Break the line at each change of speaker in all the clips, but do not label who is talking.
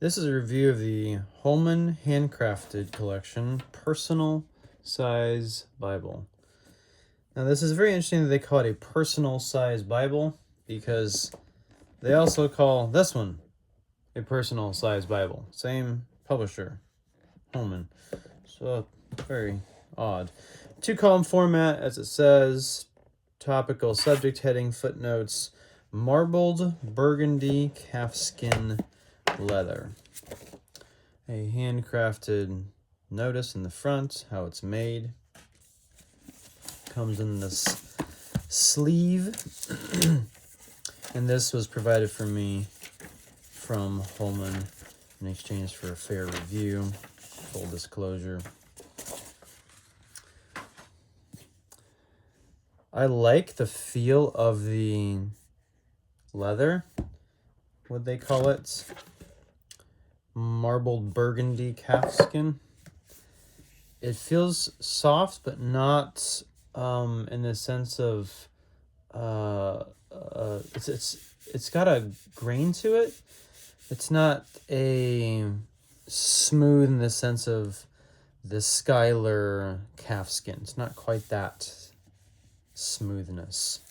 This is a review of the Holman Handcrafted Collection Personal Size Bible. Now this is very interesting that they call it a personal size Bible because they also call this one a personal size Bible. Same publisher, Holman. So very odd. 2-column format, as it says, topical subject heading, footnotes, marbled Burgundy calfskin leather. A handcrafted notice in the front, how it's made. Comes in this sleeve. And this was provided for me from Holman in exchange for a fair review. Full disclosure. I like the feel of the leather. What they call it? Marbled Burgundy calfskin. It feels soft, but not in the sense of it's got a grain to it. It's not a smooth in the sense of the Skylar calfskin. It's not quite that smoothness.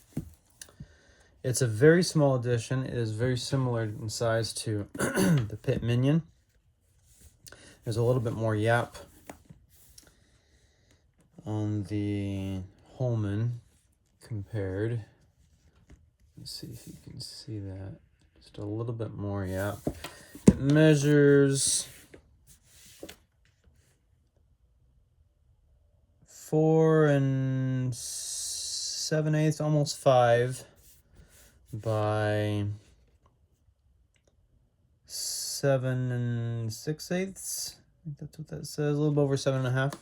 It's a very small edition. It is very similar in size to the Pit Minion. There's a little bit more yap on the Holman compared. Let's see if you can see that. Just a little bit more yap. It measures 4 7/8, almost 5 by 7 6/8. I think that's what that says. A little bit over 7.5.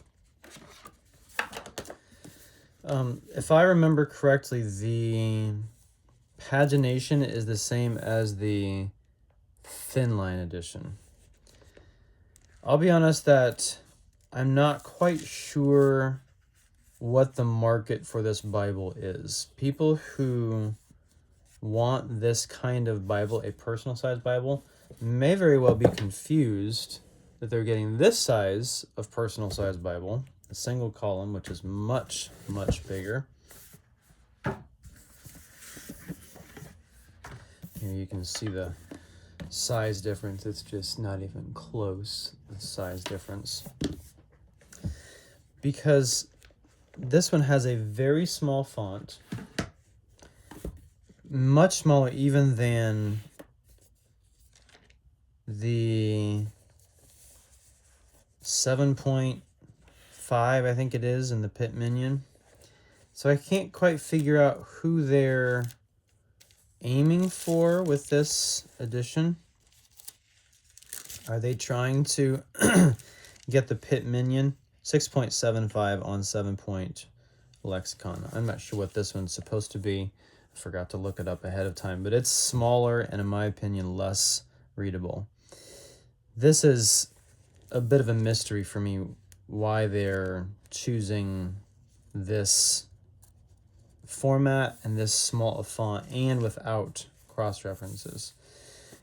If I remember correctly, the pagination is the same as the thin line edition. I'll be honest that I'm not quite sure what the market for this Bible is. People who want this kind of Bible, a personal size Bible, may very well be confused that they're getting this size of personal size Bible, a single column, which is much, much bigger. Here you can see the size difference. It's just not even close, the size difference. Because this one has a very small font, much smaller even than the 7.5, I think it is, in the Pit Minion. So I can't quite figure out who they're aiming for with this edition. Are they trying to get the Pit Minion? 6.75 on 7-point lexicon. I'm not sure what this one's supposed to be. I forgot to look it up ahead of time, but it's smaller and, in my opinion, less readable. This is a bit of a mystery for me, why they're choosing this format and this small a font and without cross references.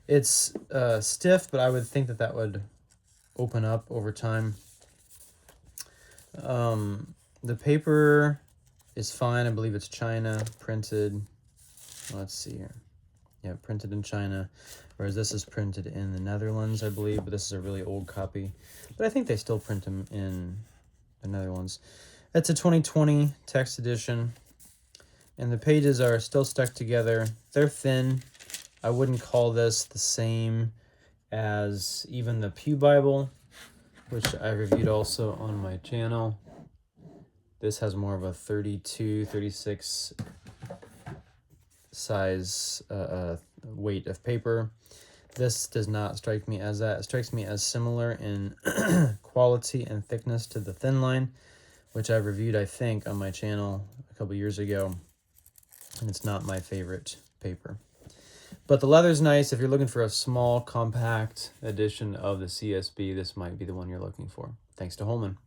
It's stiff, but I would think that would open up over time. The paper is fine. I believe it's China printed. Let's see here. Yeah, printed in China, whereas this is printed in the Netherlands, I believe, but this is a really old copy. But I think they still print them in the Netherlands. It's a 2020 text edition, and the pages are still stuck together. They're thin. I wouldn't call this the same as even the Pew Bible, which I reviewed also on my channel. This has more of a 32, 36 size weight of paper. This does not strike me as that. It strikes me as similar in quality and thickness to the thin line, which I reviewed, I think, on my channel a couple years ago. And it's not my favorite paper. But the leather's nice. If you're looking for a small, compact edition of the CSB, this might be the one you're looking for. Thanks to Holman.